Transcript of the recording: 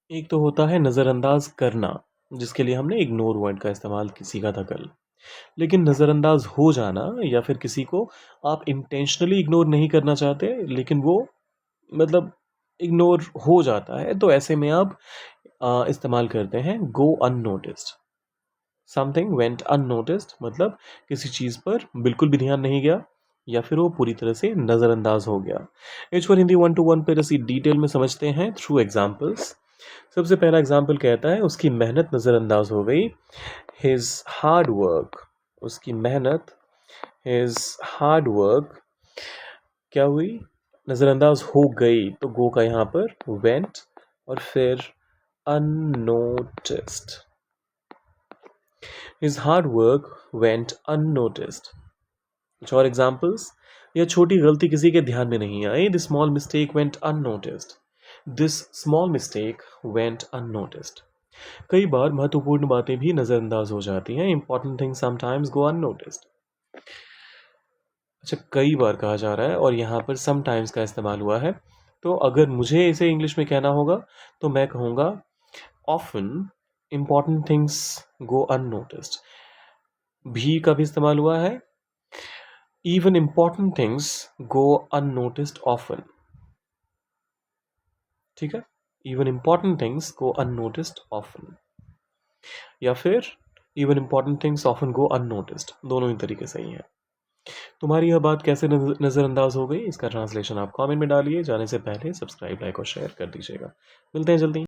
एक तो होता है नज़रअंदाज करना, जिसके लिए हमने इग्नोर वर्ड का इस्तेमाल सीखा था कल। लेकिन नज़रअंदाज हो जाना या फिर किसी को आप इंटेंशनली इग्नोर नहीं करना चाहते, लेकिन वो मतलब इग्नोर हो जाता है, तो ऐसे में आप इस्तेमाल करते हैं गो अननोटिस्ड। समथिंग वेंट अननोटिस्ड मतलब किसी चीज़ पर बिल्कुल भी ध्यान नहीं गया या फिर वो पूरी तरह से नज़रअंदाज हो गया। H1 हिंदी 1-to-1 पर इसी डिटेल में समझते हैं थ्रू एग्जाम्पल्स। सबसे पहला एग्जाम्पल कहता है उसकी मेहनत नज़रअंदाज हो गई। हिज हार्ड वर्क, उसकी मेहनत, हिज हार्ड वर्क क्या हुई, नज़रअंदाज हो गई, तो गो का यहाँ पर वेंट और फिर unnoticed. His hard work went unnoticed. कुछ और एग्जाम्पल्स। यह छोटी गलती किसी के ध्यान में नहीं आई। This small mistake went unnoticed. This small mistake went unnoticed. कई बार महत्वपूर्ण बातें भी नज़रअंदाज हो जाती हैं। Important things sometimes go unnoticed. अच्छा, कई बार कहा जा रहा है और यहाँ पर समटाइम्स का इस्तेमाल हुआ है। तो अगर मुझे इसे इंग्लिश में कहना होगा तो मैं कहूँगा often important things go unnoticed. भी का भी इस्तेमाल हुआ है। Even important things go unnoticed often. ठीक है, even important things go unnoticed often. या फिर even important things often go unnoticed. दोनों ही तरीके सही हैं। तुम्हारी यह बात कैसे नज़रअंदाज हो गई, इसका ट्रांसलेशन आप कमेंट में डालिए। जाने से पहले सब्सक्राइब, लाइक और शेयर कर दीजिएगा। मिलते हैं जल्दी।